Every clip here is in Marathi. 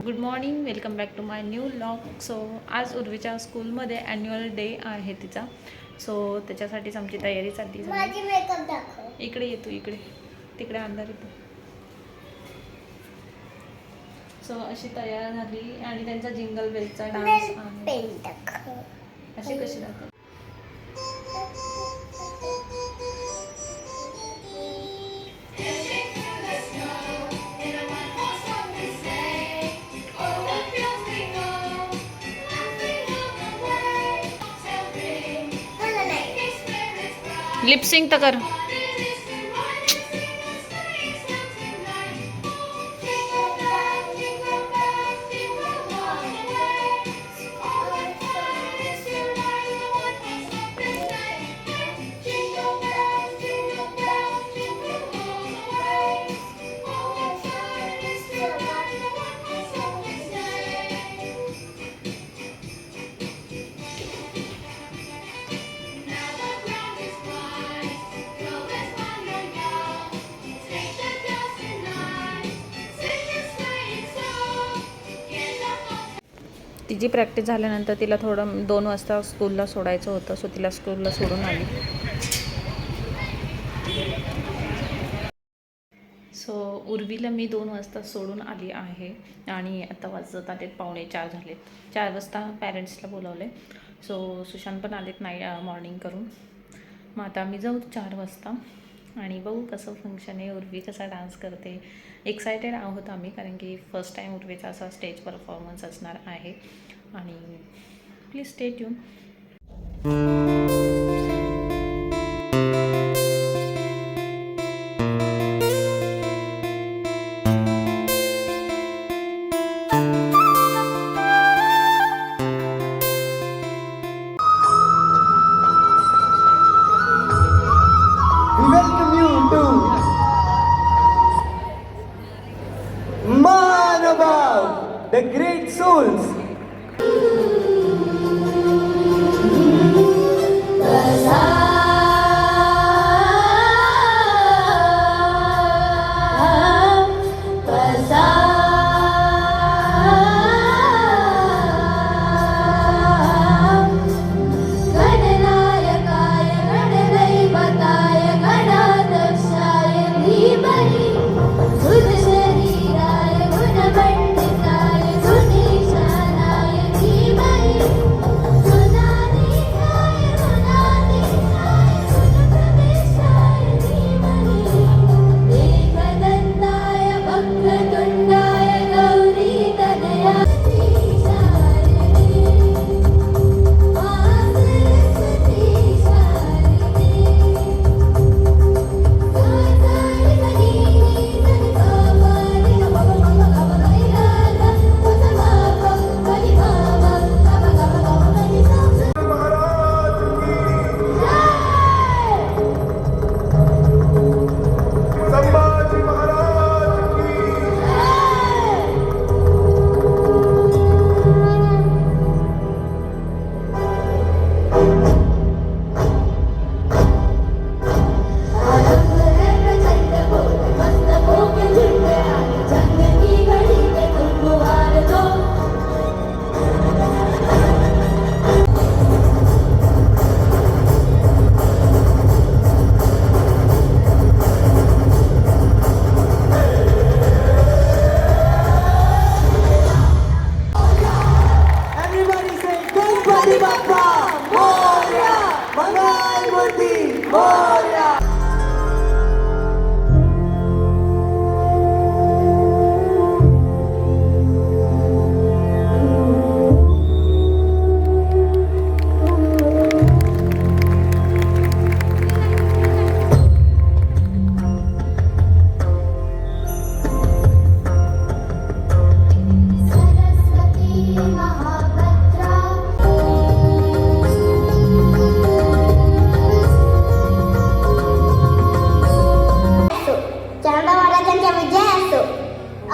Good morning, welcome back to my new vlog. So आज उर्वीच्या स्कूलमध्ये ॲन्युअल डे आहे तिचा. सो त्याच्यासाठीच आमची तयारी चालली. माझी मेकअप दाखव. इकडे येतो, इकडे तिकडे अंधार येतो. सो अशी तयार झाली आणि त्यांचा जिंगल बेलचा डान्स पेन दाखव. अशी कशी दाखव. लिपसिंग तर कर. तिची प्रॅक्टिस झाल्यानंतर तिला थोडं 2 वाजता स्कूलला सोडायचं होतं. सो तिला स्कूलला सोडून आली. सो उर्वीला मी 2 वाजता सोडून आली आहे आणि आता वाजत आलेत 3:45 झालेत. 4 वाजता पॅरेंट्सला बोलावले. सो सुशांत पण आलेत मॉर्निंग करून. मग आता आम्ही जाऊ 4 वाजता आणि बघू कसं फंक्शन आहे, उर्वी कसा डान्स करते. एक्सायटेड आहोत आम्ही, कारण की फर्स्ट टाईम उर्वीचा असा स्टेज परफॉर्मन्स असणार आहे. आणि please stay tune. The great souls.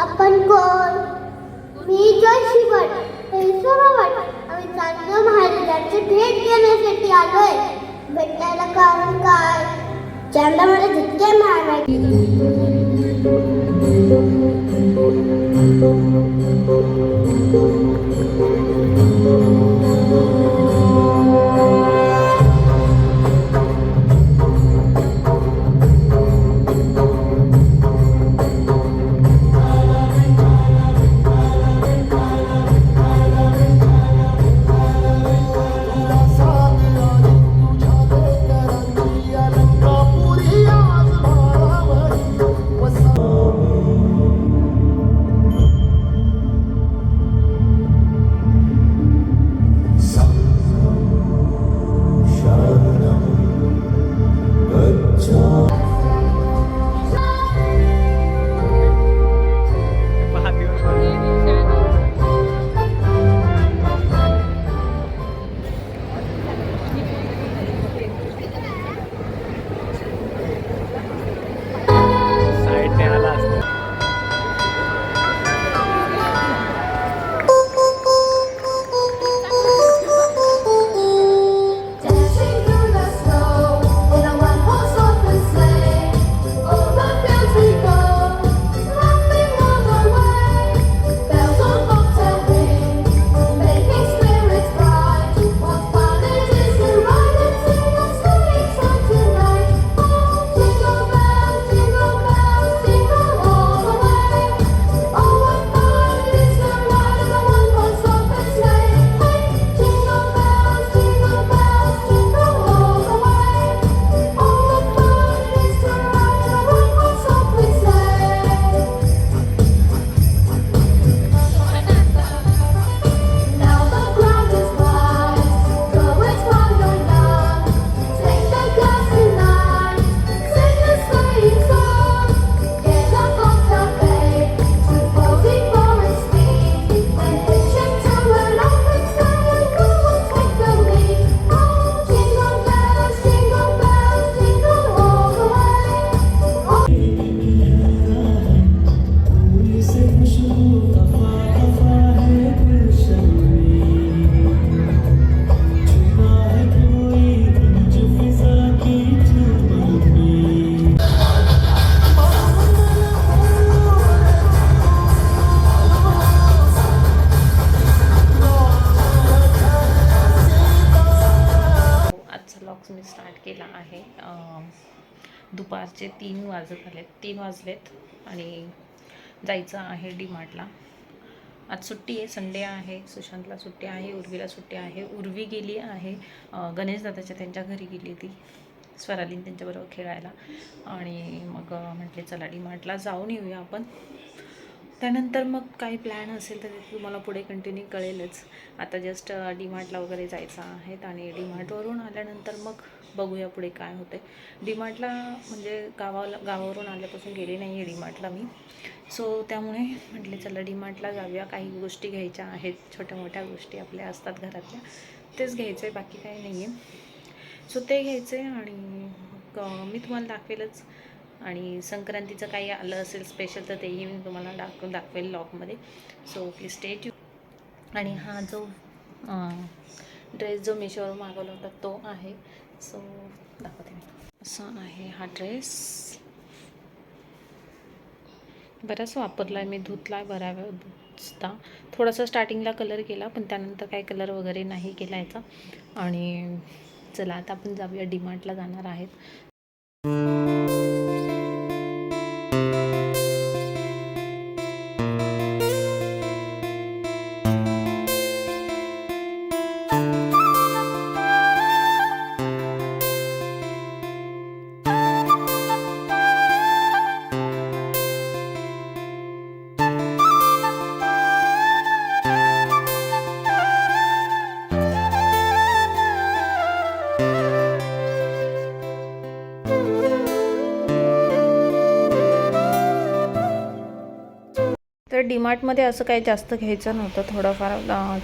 आपण कोण? मी जोशी भट, आम्ही चांगलं महाराजांचे भेट घेण्यासाठी आलोय. भेटायला कारण काय? चांदा मला जितके महाराज साईडने आला असता. Dancing through the snow in a one-horse open sleigh. Over fields we go, laughing all the way. Bells on bobtail ring, making spirits bright. What fun it is to ride and sing a sleighing song tonight! Oh, jingle bells, jingle all the way. Oh, what fun it is to ride in a one-horse open sleigh! Hey, jingle bells, jingle all the way. Oh, what fun it is to ride in a one-horse open sleigh! Now the ground is wide, go as wild or young. Take the glass tonight, sing a sleighing song. Get a bobtail babe, to cozy forest speed. Then hitch him to an open sleigh and go and take the lead. Oh, jingle bells, jingle all the way. Oh, से खुशबू दफा दफा है गुलशन में छुपा है कोई गंज फिजा की चमन में आजचा व्लॉग्स मी स्टार्ट केला आहे. दुपारचे 3 वाजत आलेत, 3 वाजलेत आणि जायचं आहे डीमार्टला. आज सुट्टी आहे, संडे आहे. सुशांतला सुट्टी आहे, उर्वीला सुट्टी आहे. उर्वी गेली आहे गणेश दादाच्या त्यांच्या घरी गेली ती स्वरालीन त्यांच्याबरोबर खेळायला. आणि मग म्हटले चला डीमार्टला जाऊन येऊया आपण. त्यानंतर मग काही प्लॅन असेल तर ते तुम्हाला पुढे कंटिन्यू कळेलच. आता जस्ट डीमार्टला वगैरे जायचं आहे आणि डीमार्टवरून आल्यानंतर मग बघूया पुढे काय होते. डीमार्टला म्हणजे गावावरून आल्यापासून गेले नाही आहे डीमार्टला मी. सो त्यामुळे म्हटले चला डीमार्टला जाऊया. काही गोष्टी घ्यायच्या आहेत, छोट्या मोठ्या गोष्टी आपल्या असतात घरातल्या, तेच घ्यायचं आहे, बाकी काही नाही आहे. सो ते घ्यायचं आहे आणि मी तुम्हाला दाखवेलच. आणि संक्रांतीचं काही आलं असेल स्पेशल तर तेही मी तुम्हाला दाखवेल व्लॉगमध्ये. So please stay tuned. आणि हा जो ड्रेस जो मिशोवर मागवला होता तो आहे. सो दाखवते मी. असा आहे हा ड्रेस. बराच वापरला आहे मी, धुतला आहे बऱ्याचदा. थोडासा स्टार्टिंगला कलर केला पण त्यानंतर काही कलर वगैरे नाही केला याचा. आणि चला आता आपण जाऊया, डीमार्टला जाणार आहेत. तर डीमार्टमध्ये असं काही जास्त घ्यायचं नव्हतं. थोडंफार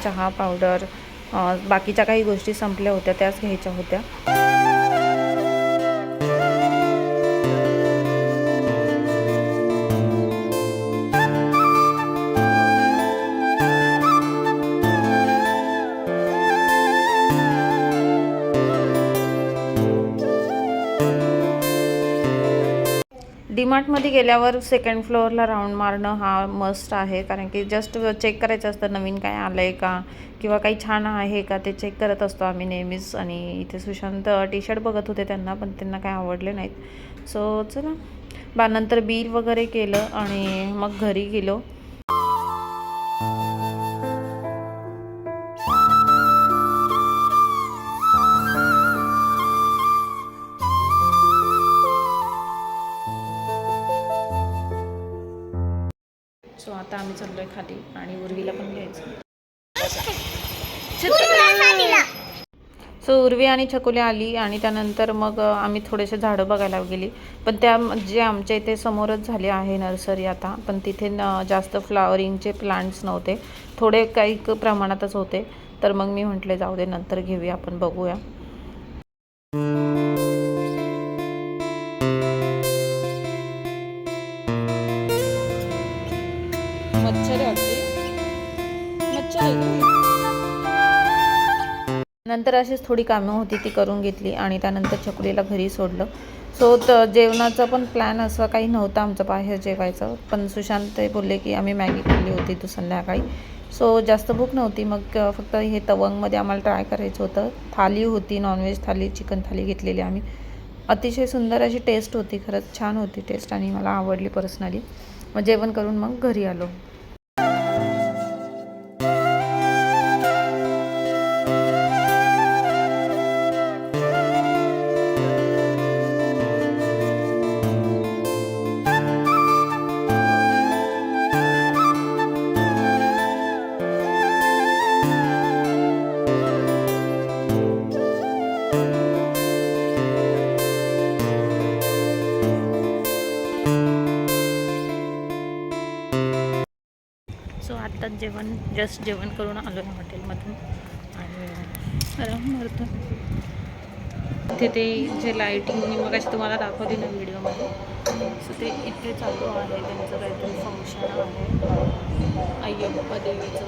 चहा पावडर, बाकीच्या काही गोष्टी संपल्या होत्या त्याच घ्यायच्या होत्या. डीमार्टमध्ये गेल्यावर सेकंड फ्लोअरला राऊंड मारणं हा मस्ट आहे, कारण की जस्ट चेक करायचं असतं नवीन काय आलं आहे का किंवा काही छान आहे का ते चेक करत असतो आम्ही नेहमीच. आणि इथे सुशांत टी शर्ट बघत होते त्यांना, पण त्यांना काय आवडले नाहीत. सो चला नंतर बिल वगैरे केलं आणि मग घरी गेलो. सो आता आम्ही चाललोय खाली आणि उर्वीला पण घ्यायचं. सो उर्वी आणि छकुली आली आणि त्यानंतर मग आम्ही थोडेसे झाडं बघायला गेली. पण त्या जे आमच्या इथे समोरच झाले आहे नर्सरी आता, पण तिथे जास्त फ्लावरिंगचे प्लांट्स नव्हते, थोडे काही प्रमाणातच होते. तर मग मी म्हटले जाऊ दे, नंतर घेऊया, आपण बघूया. मच्छर वाटते, मच्छर आहे. नंतर अशीच थोडी कामं होती ती करून घेतली आणि त्यानंतर छकुलीला घरी सोडलं. सो जेवणाचा पण प्लॅन असा काही नव्हता आमचं बाहेर जेवायचं, पण सुशांत ते बोलले की आम्ही मॅगी खाल्ली होती तो संध्याकाळी. सो जास्त भूक नव्हती, मग फक्त हे तवंगमध्ये आम्हाला ट्राय करायचं होतं. थाली होती, नॉनव्हेज थाली, चिकन थाली घेतलेली आम्ही. अतिशय सुंदर अशी टेस्ट होती, खरंच छान होती टेस्ट आणि मला आवडली पर्सनली. मग जेवण करून मग घरी आलो. सो आत्ताच जस्ट जेवण करून आलो आहे हॉटेलमधून आणि आराम करतो. इथे ते जे लाईटिंग मी मग अशी तुम्हाला दाखवली ना व्हिडिओमध्ये, सो ते इथे चालू आहे, त्यांचं काहीतरी फंक्शन आहे अय्यप्पा देवीचं.